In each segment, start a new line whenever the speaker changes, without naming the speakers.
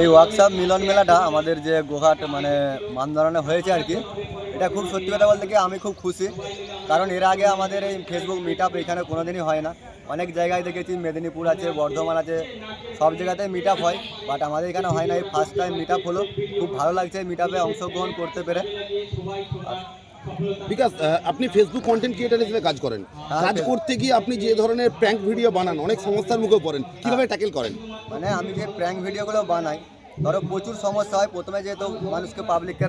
এই ওয়ার্কশপ মিলন মেলাটা আমাদের যে গোঘাট মানে মানধরণে হয়েছে আর কি, এটা খুব সত্যি কথা বলতে কি আমি খুব খুশি। কারণ এর আগে আমাদের এই ফেসবুক মিট আপ এখানে কোনোদিনই হয় না। অনেক জায়গায় দেখেছি, মেদিনীপুর আছে, বর্ধমান আছে, সব জায়গাতে মিট আপ হয়, বাট আমাদের এখানে হয় না। এই ফার্স্ট টাইম মিট আপ হলো, খুব ভালো লাগছে মিট আপে অংশগ্রহণ করতে পেরে।
বিকাশ, আপনি ফেসবুক কন্টেন্ট ক্রিয়েটার হিসেবে কাজ করেন। কাজ করতে গিয়ে আপনি যে ধরনের প্র্যাঙ্ক ভিডিও বানান, অনেক সমস্যার মুখে পড়েন, কিভাবে ট্যাকেল করেন?
মানে আমি যে প্র্যাঙ্ক ভিডিওগুলো বানাই, ধরো প্রচুর সমস্যা হয়। প্রথমে যেহেতু মানুষকে পাবলিককে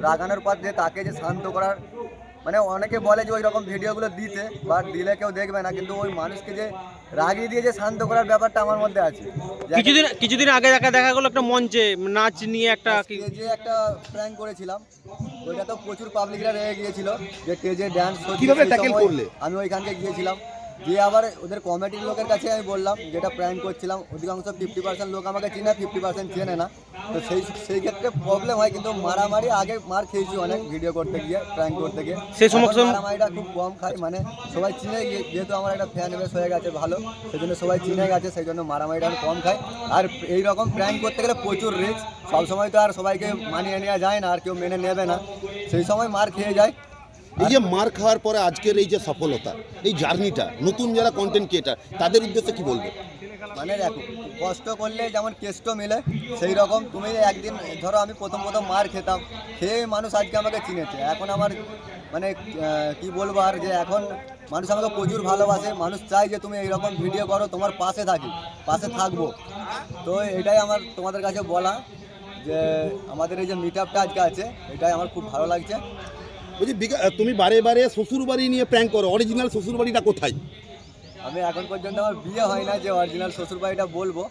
রাগানোর পর যে তাকে যে শান্ত করার, মানে অনেকে বলে যে ওই রকম ভিডিওগুলো দিতে, বাট দিলে কেউ দেখবে না, কিন্তু ওই মানুষকে যে রাগিয়ে দিয়ে যে শান্ত করার ব্যাপারটা আমার মধ্যে আছে।
কিছুদিন আগে দেখা গেলো একটা মঞ্চে নাচ নিয়ে একটা
যে একটা প্র্যাঙ্ক করেছিলাম, ওইটা তো প্রচুর পাবলিকরা রেগে গিয়েছিল যে স্টেজে ড্যান্স
কিভাবে ট্যাকেল করলে?
আমি ওইখানকে গিয়েছিলাম, দিয়ে আবার ওদের কমিটির লোকের কাছে আমি বললাম যেটা প্র্যাঙ্ক করছিলাম, অধিকাংশ 50% লোক আমাকে চিনে, 50% চেনে না। তো সেই ক্ষেত্রে প্রবলেম হয়, কিন্তু মারামারি আগে মার খেয়েছি অনেক ভিডিও করতে গিয়ে, প্র্যাঙ্ক করতে গিয়ে।
সেই সমস্ত
মারামারিটা খুব কম খাই, মানে সবাই চিনে যেহেতু আমার একটা ফ্যান বেস হয়ে গেছে ভালো, সেই জন্য সবাই চিনে গেছে, সেই জন্য মারামারিটা আমি কম খাই। আর এই রকম প্র্যাঙ্ক করতে গেলে প্রচুর রিস্ক, সবসময় তো আর সবাইকে মানিয়ে নেওয়া যায় না, আর কেউ মেনে নেবে না, সেই সময় মার খেয়ে যায়।
এই যে মার খাওয়ার পরে আজকের এই যে সফলতা, এই জার্নিটা নতুন যারা কন্টেন্ট ক্রিয়েটার তাদের উদ্দেশ্যে কি বলবে?
মানে দেখো, কষ্ট করলে যেমন কেষ্ট মিলে, সেই রকম তুমি একদিন ধরো আমি প্রথম মার খেতাম, খেয়ে মানুষ আজকে আমাকে চিনেছে। এখন আমার মানে কি বলবো আর, যে এখন মানুষ আমাকে প্রচুর ভালোবাসে, মানুষ চায় যে তুমি এইরকম ভিডিও করো, তোমার পাশে থাকবো। তো এটাই আমার তোমাদের কাছে বলা, যে আমাদের এই যে মিট আপটা আজকে আছে, এটাই আমার খুব ভালো লাগছে।
বলছি তুমি বারে বারে শ্বশুর বাড়ি নিয়ে প্র্যাঙ্ক করো, অরিজিনাল শ্বশুর বাড়িটা কোথায়?
আমি এখন পর্যন্ত আমার বিয়ে হয় না যে অরিজিনাল শ্বশুরবাড়িটা বলবো,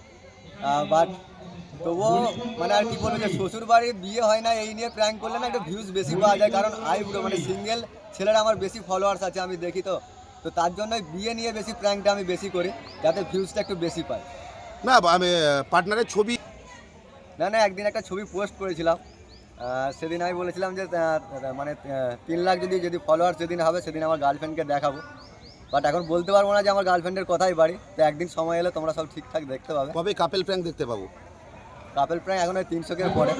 বাট তবুও মানে আর কি বলবো, যে শ্বশুরবাড়ি বিয়ে হয় না এই নিয়ে প্র্যাঙ্ক করলে না একটু ভিউজ বেশি পাওয়া যায়। কারণ আইবুড়ো মানে সিঙ্গেল ছেলেরা আমার বেশি ফলোয়ার্স আছে, আমি দেখি, তো তার জন্য বিয়ে নিয়ে বেশি প্র্যাঙ্কটা আমি বেশি করি, যাতে ভিউজটা একটু বেশি পাই।
না, আমি পার্টনারের ছবি
না, একদিন একটা ছবি পোস্ট করেছিলাম, সেদিন আমি বলেছিলাম যে মানে 3 লাখ যদি ফলোয়ার্স যেদিন হবে, সেদিন আমার গার্লফ্রেন্ডকে দেখাবো। বাট এখন বলতে পারবো না যে আমার গার্লফ্রেন্ডের কথাই বাড়ি, তো একদিন সময় এলে তোমরা সব ঠিকঠাক দেখতে পাবে।
কবে কাপেল প্র্যাঙ্ক দেখতে পাবো?
কাপেল প্র্যাঙ্ক এখন ওই 300 পরে।